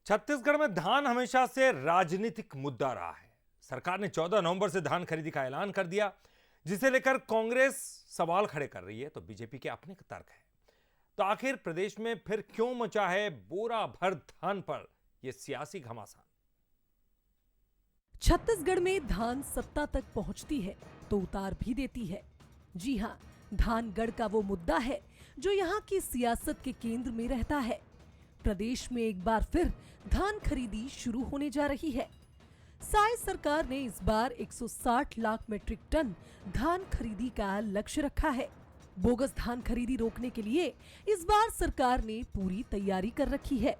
छत्तीसगढ़ में धान हमेशा से राजनीतिक मुद्दा रहा है। सरकार ने 14 नवंबर से धान खरीदी का ऐलान कर दिया, जिसे लेकर कांग्रेस सवाल खड़े कर रही है तो बीजेपी के अपने तर्क है। तो आखिर प्रदेश में फिर क्यों मचा है बोरा भर धान पर यह सियासी घमासान? छत्तीसगढ़ में धान सत्ता तक पहुंचती है तो उतार भी देती है। जी हां, धानगढ़ का वो मुद्दा है जो यहाँ की सियासत के केंद्र में रहता है। प्रदेश में एक बार फिर धान खरीदी शुरू होने जा रही है। साय सरकार ने इस बार 160 लाख मीट्रिक टन धान खरीदी का लक्ष्य रखा है। बोगस धान खरीदी रोकने के लिए इस बार सरकार ने पूरी तैयारी कर रखी है।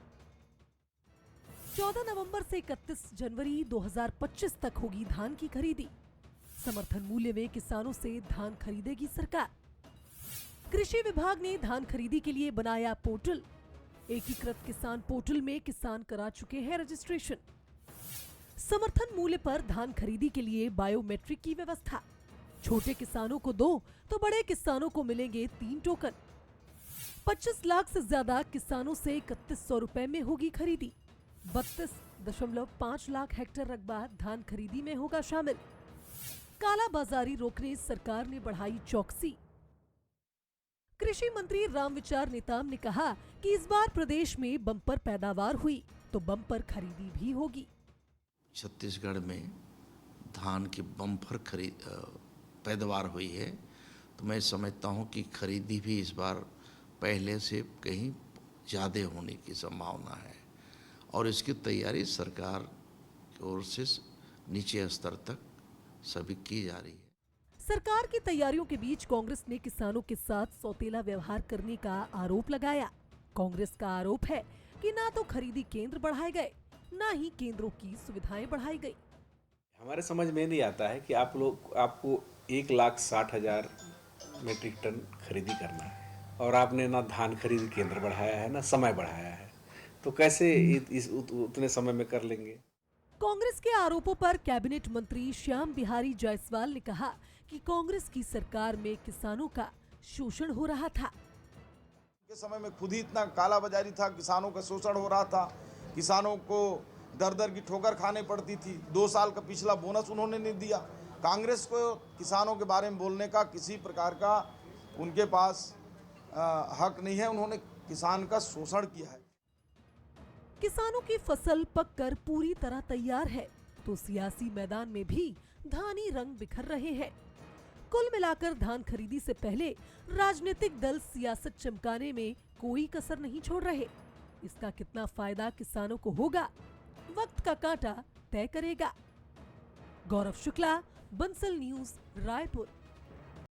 14 नवंबर से 31 जनवरी 2025 तक होगी धान की खरीदी। समर्थन मूल्य में किसानों से धान खरीदेगी सरकार। कृषि विभाग ने धान खरीदी के लिए बनाया पोर्टल। एकीकृत किसान पोर्टल में किसान करा चुके हैं रजिस्ट्रेशन। समर्थन मूल्य पर धान खरीदी के लिए बायोमेट्रिक की व्यवस्था। छोटे किसानों को 2 तो बड़े किसानों को मिलेंगे 3 टोकन। 25 लाख से ज्यादा किसानों से 3100 रुपए में होगी खरीदी। 32.5 लाख हेक्टेयर रकबा धान खरीदी में होगा शामिल। काला बाजारी रोकने सरकार ने बढ़ाई चौकसी। कृषि मंत्री रामविचार नेताम ने कहा कि इस बार प्रदेश में बम्पर पैदावार हुई तो बम्पर खरीदी भी होगी। छत्तीसगढ़ में धान की बम्पर पैदावार हुई है तो मैं समझता हूं कि खरीदी भी इस बार पहले से कहीं ज़्यादा होने की संभावना है और इसकी तैयारी सरकार की ओर से नीचे स्तर तक सभी की जा रही है। सरकार की तैयारियों के बीच कांग्रेस ने किसानों के साथ सौतेला व्यवहार करने का आरोप लगाया। कांग्रेस का आरोप है कि ना तो खरीदी केंद्र बढ़ाए गए, ना ही केंद्रों की सुविधाएं बढ़ाई गई। हमारे समझ में नहीं आता है कि आपको 1,60,000 मीट्रिक टन खरीदी करना है और आपने ना धान खरीद केंद्र बढ़ाया है ना समय बढ़ाया है, तो कैसे इस उतने समय में कर लेंगे? कांग्रेस के आरोपों पर कैबिनेट मंत्री श्याम बिहारी जायसवाल ने कहा कि कांग्रेस की सरकार में किसानों का शोषण हो रहा था। के समय में खुद ही इतना काला बाजारी था, किसानों का शोषण हो रहा था, किसानों को दर दर की ठोकर खाने पड़ती थी। 2 साल का पिछला बोनस उन्होंने नहीं दिया। कांग्रेस को किसानों के बारे में बोलने का किसी प्रकार का उनके पास हक नहीं है। उन्होंने किसान का शोषण किया है। किसानों की फसल पककर पूरी तरह तैयार है तो सियासी मैदान में भी धानी रंग बिखर रहे हैं। कुल मिलाकर धान खरीदी से पहले राजनीतिक दल सियासत चमकाने में कोई कसर नहीं छोड़ रहे। इसका कितना फायदा किसानों को होगा, वक्त का कांटा तय करेगा। गौरव शुक्ला, बंसल न्यूज, रायपुर।